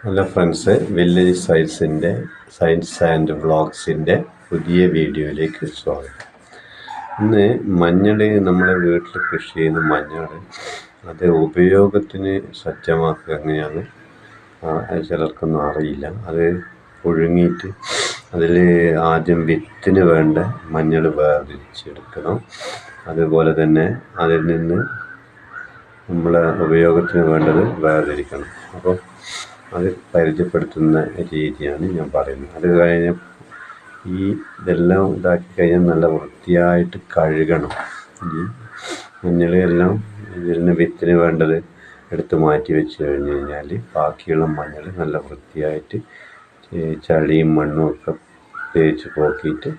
Hello friends, village science and വ്ളോഗ്സിൻ്റെ പുതിയ വീഡിയോയിലേക്ക് സ്വാഗതം. ഇന്ന് മഞ്ഞൾ, നമ്മളെ വീട്ടിൽ കൃഷി ചെയ്യുന്ന മഞ്ഞൾ അത് ഉപയോഗത്തിന് സജ്ജമാക്കുക എങ്ങനെയാണ് ചിലർക്കൊന്നും അറിയില്ല. അത് പുഴുങ്ങിയിട്ട് അതിൽ ആദ്യം വിത്തിന് വേണ്ട മഞ്ഞൾ വേർതിരിച്ചെടുക്കണം. അതുപോലെ തന്നെ അതിൽ നിന്ന് നമ്മളെ ഉപയോഗത്തിന് വേണ്ടത് വേർതിരിക്കണം. അപ്പോൾ അത് പരിചയപ്പെടുത്തുന്ന രീതിയാണ് ഞാൻ പറയുന്നത്. അത് കഴിഞ്ഞ് ഇതെല്ലാം ഇതാക്കി കഴിഞ്ഞാൽ നല്ല വൃത്തിയായിട്ട് കഴുകണം. ഈ മഞ്ഞളെല്ലാം ഇതിൽ നിന്ന് വിത്തിന് വേണ്ടത് എടുത്ത് മാറ്റി വെച്ച് കഴിഞ്ഞ് കഴിഞ്ഞാൽ ബാക്കിയുള്ള മഞ്ഞൾ നല്ല വൃത്തിയായിട്ട് ചളിയും മണ്ണും ഒക്കെ തേച്ച് പോക്കിയിട്ട്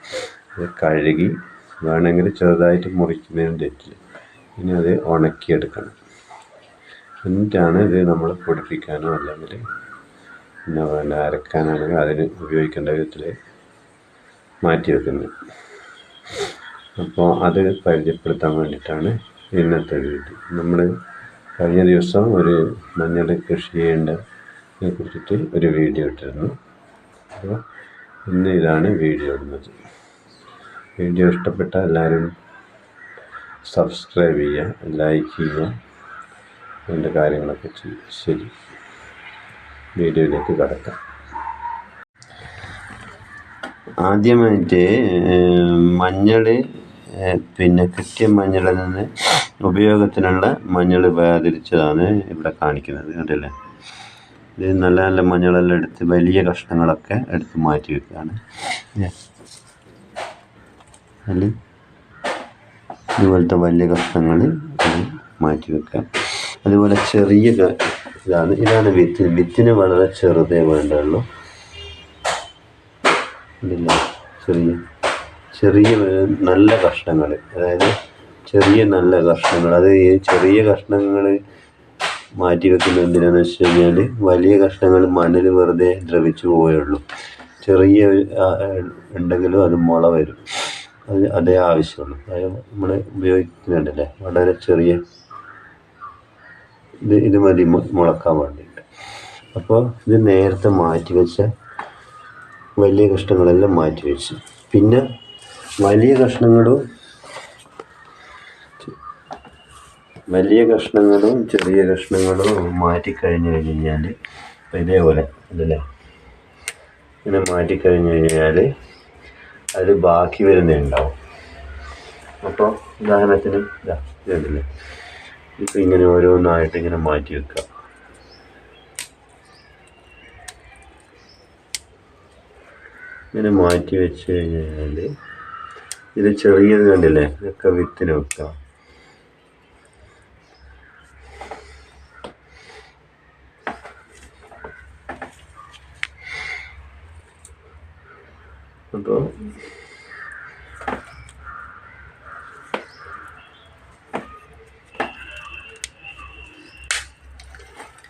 അത് കഴുകി വേണമെങ്കിൽ ചെറുതായിട്ട് മുറിക്കുന്നതിന് തെറ്റില്ല. ഇനി അത് ഉണക്കിയെടുക്കണം. എന്നിട്ടാണ് ഇത് നമ്മൾ പൊടിപ്പിക്കാനോ അല്ലെങ്കിൽ പിന്നെ വേണ്ട അരക്കാനാണെങ്കിൽ അതിന് ഉപയോഗിക്കേണ്ട വിധത്തിൽ മാറ്റി വെക്കുന്നത്. അപ്പോൾ അത് പരിചയപ്പെടുത്താൻ വേണ്ടിയിട്ടാണ് ഇന്നത്തെ വീഡിയോ. നമ്മൾ കഴിഞ്ഞ ദിവസം ഒരു മഞ്ഞൾ കൃഷി ചെയ്യേണ്ടതിനെ കുറിച്ചിട്ട് ഒരു വീഡിയോ ഇട്ടിരുന്നു. അപ്പോൾ ഇന്ന് ഇതാണ് വീഡിയോ ഇടുന്നത്. വീഡിയോ ഇഷ്ടപ്പെട്ട എല്ലാവരും സബ്സ്ക്രൈബ് ചെയ്യുക, ലൈക്ക് ചെയ്യുക, അതിൻ്റെ കാര്യങ്ങളൊക്കെ ചെയ്യും. ശരി, വീഡിയോയിലേക്ക് കടക്കാം. ആദ്യമായിട്ട് മഞ്ഞൾ പിന്നെ കിട്ടിയ മഞ്ഞളിൽ നിന്ന് ഉപയോഗത്തിനുള്ള മഞ്ഞൾ വേർതിരിച്ചതാണ് ഇവിടെ കാണിക്കുന്നത്. കണ്ടില്ലേ, ഇത് നല്ല നല്ല മഞ്ഞളെല്ലാം എടുത്ത് വലിയ കഷ്ണങ്ങളൊക്കെ എടുത്ത് മാറ്റി വെക്കുകയാണ്. അതിൽ ഇതുപോലത്തെ വലിയ കഷ്ണങ്ങൾ മാറ്റി വെക്കുക. അതുപോലെ ചെറിയ ഇതാണ് വിത്തിന് വളരെ ചെറുതേ വേണ്ടുള്ളൂ. ചെറിയ നല്ല കഷ്ണങ്ങൾ, അതായത് ചെറിയ നല്ല കഷ്ണങ്ങൾ. അത് ഈ ചെറിയ കഷ്ണങ്ങൾ മാറ്റി വെക്കുന്നത് എന്തിനാണെന്ന് വെച്ച് കഴിഞ്ഞാൽ വലിയ കഷ്ണങ്ങൾ മണ്ണിൽ വെറുതെ ദ്രവിച്ചു പോവുകയുള്ളൂ. ചെറിയ ഉണ്ടെങ്കിലും അത് മുള വരും. അതേ ആവശ്യമുള്ളൂ. അതായത് നമ്മൾ ഉപയോഗിക്കുന്നുണ്ടല്ലേ, വളരെ ചെറിയ ഇത് മതി മുളക്കാൻ വേണ്ടിയിട്ട്. അപ്പോൾ ഇത് നേരത്തെ മാറ്റി വെച്ച വലിയ കഷ്ണങ്ങളെല്ലാം മാറ്റി വെച്ച്, പിന്നെ വലിയ കഷ്ണങ്ങളും ചെറിയ കഷ്ണങ്ങളും മാറ്റിക്കഴിഞ്ഞ് കഴിഞ്ഞാൽ ഇതേപോലെ ഇതല്ലേ, ഇങ്ങനെ മാറ്റിക്കഴിഞ്ഞ് കഴിഞ്ഞാൽ അതിൽ ബാക്കി വരുന്നുണ്ടാവും. അപ്പോൾ ഉദാഹരണത്തിന് ഇതല്ലേ, ഇപ്പം ഇങ്ങനെ ഓരോന്നായിട്ട് ഇങ്ങനെ മാറ്റി വെക്കുക. ഇങ്ങനെ മാറ്റി വെച്ച് കഴിഞ്ഞാൽ ഇത് ചെറിയത് കണ്ടില്ലേ, ഇതൊക്കെ വിത്തിന് വെക്കുക.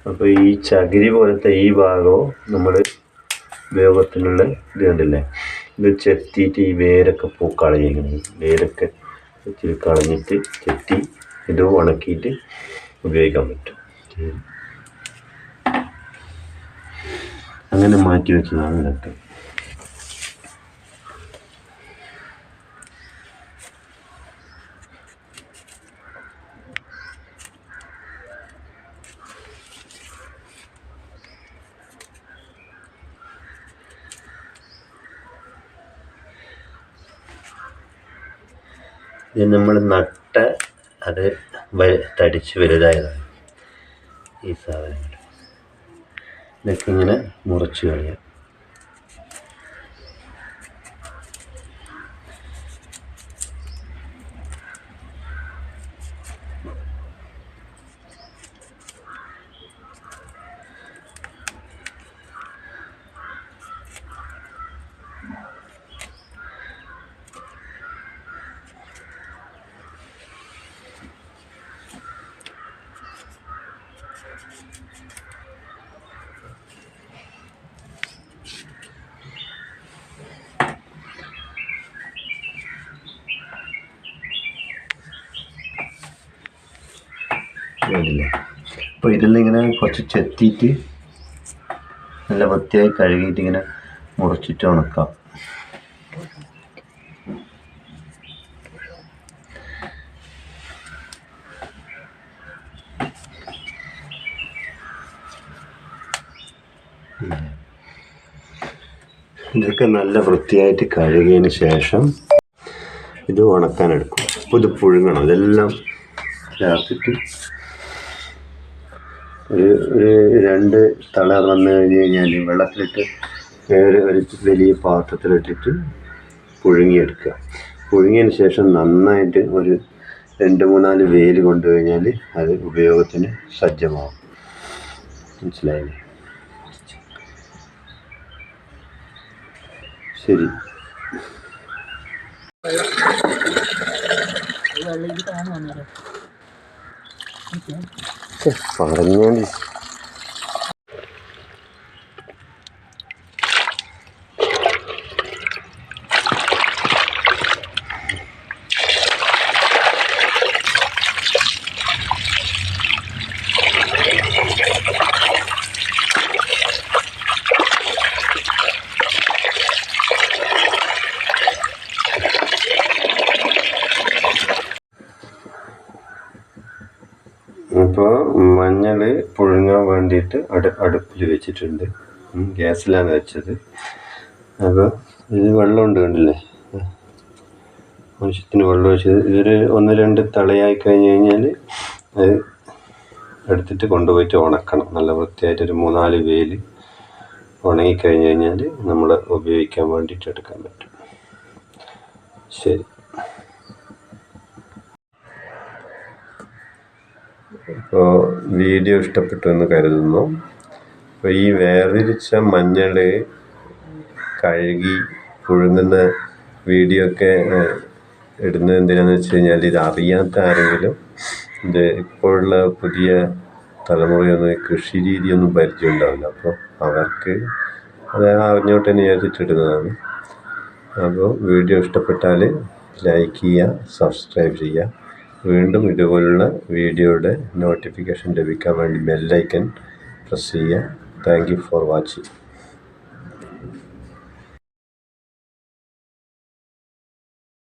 അപ്പോൾ ഈ ചകിരി പോലത്തെ ഈ ഭാഗവും നമ്മൾ ഉപയോഗത്തിനുള്ള ഇത് കണ്ടില്ലേ, ഇത് ചെത്തിയിട്ട് ഈ വേരൊക്കെ കളഞ്ഞിരിക്കുന്നത്. വേരൊക്കെ ഇച്ചിരി കളഞ്ഞിട്ട് ചെത്തി ഇത് ഉണക്കിയിട്ട് ഉപയോഗിക്കാൻ പറ്റും. അങ്ങനെ മാറ്റി വെച്ചതാണ് ഇതൊക്കെ. ഇത് നമ്മൾ നട്ട അത് തടിച്ച് വലുതായതാണ് ഈ സാധനങ്ങൾ. ഇതൊക്കെ ഇങ്ങനെ മുറിച്ച് കളയാം. അപ്പോൾ ഇതെല്ലാം ഇങ്ങനെ കുറച്ച് ചെത്തിയിട്ട് നല്ല വൃത്തിയായി കഴുകിയിട്ട് ഇങ്ങനെ മുറിച്ചിട്ട് ഉണക്കാം. ഇതൊക്കെ നല്ല വൃത്തിയായിട്ട് കഴുകിയതിന് ശേഷം ഇത് ഉണക്കാനെടുക്കും. അപ്പോൾ ഇത് പുഴുങ്ങണം. ഇതെല്ലാം ചേർത്തിട്ട് ഒരു 2 തള വന്നു കഴിഞ്ഞാൽ വെള്ളത്തിലിട്ട് ഒരു വലിയ പാത്രത്തിലിട്ടിട്ട് പുഴുങ്ങിയെടുക്കുക. പുഴുങ്ങിയതിന് ശേഷം നന്നായിട്ട് ഒരു 2-3-4 വെയിൽ കൊണ്ടു കഴിഞ്ഞാൽ അത് ഉപയോഗത്തിന് സജ്ജമാവും. മനസ്സിലായില്ലേ? ശരി. പറഞ്ഞോളി. അപ്പോൾ മഞ്ഞൾ പുഴുങ്ങാൻ വേണ്ടിയിട്ട് അടുപ്പിൽ വെച്ചിട്ടുണ്ട്. ഗ്യാസിലാണ് വെച്ചത്. അപ്പോൾ ഇത് വെള്ളമുണ്ട്, കണ്ടില്ലേ? ആവശ്യത്തിന് വെള്ളം ഒഴിച്ചത്. ഇതൊരു 1-2 തളയായി കഴിഞ്ഞ് കഴിഞ്ഞാൽ അത് എടുത്തിട്ട് കൊണ്ടുപോയിട്ട് ഉണക്കണം. നല്ല വൃത്തിയായിട്ട് ഒരു 3-4 വെയിൽ ഉണങ്ങിക്കഴിഞ്ഞ് കഴിഞ്ഞാൽ നമ്മൾ ഉപയോഗിക്കാൻ വേണ്ടിയിട്ട് എടുക്കാൻ പറ്റും. ശരി. അപ്പോൾ വീഡിയോ ഇഷ്ടപ്പെട്ടു എന്ന് കരുതുന്നു. അപ്പോൾ ഈ വേർതിരിച്ച മഞ്ഞൾ കഴുകി പുഴുങ്ങുന്ന വീഡിയോ ഒക്കെ ഇടുന്നത് എന്തിനാണെന്ന് വെച്ച് കഴിഞ്ഞാൽ ഇത് അറിയാത്ത ആരെങ്കിലും, ഇത് ഇപ്പോഴുള്ള പുതിയ തലമുറയൊന്നും കൃഷി രീതിയൊന്നും പരിചയം ഉണ്ടാവില്ല. അപ്പോൾ അവർക്ക് അത് അറിഞ്ഞോട്ട് തന്നെ വിചാരിച്ചിട്ടിടുന്നതാണ്. അപ്പോൾ വീഡിയോ ഇഷ്ടപ്പെട്ടാൽ ലൈക്ക് ചെയ്യുക, സബ്സ്ക്രൈബ് ചെയ്യുക. വീണ്ടും ഇതുപോലുള്ള വീഡിയോയുടെ നോട്ടിഫിക്കേഷൻ ലഭിക്കാൻ വേണ്ടി ബെല്ലൈക്കൺ പ്രസ് ചെയ്യുക. Thank you for watching.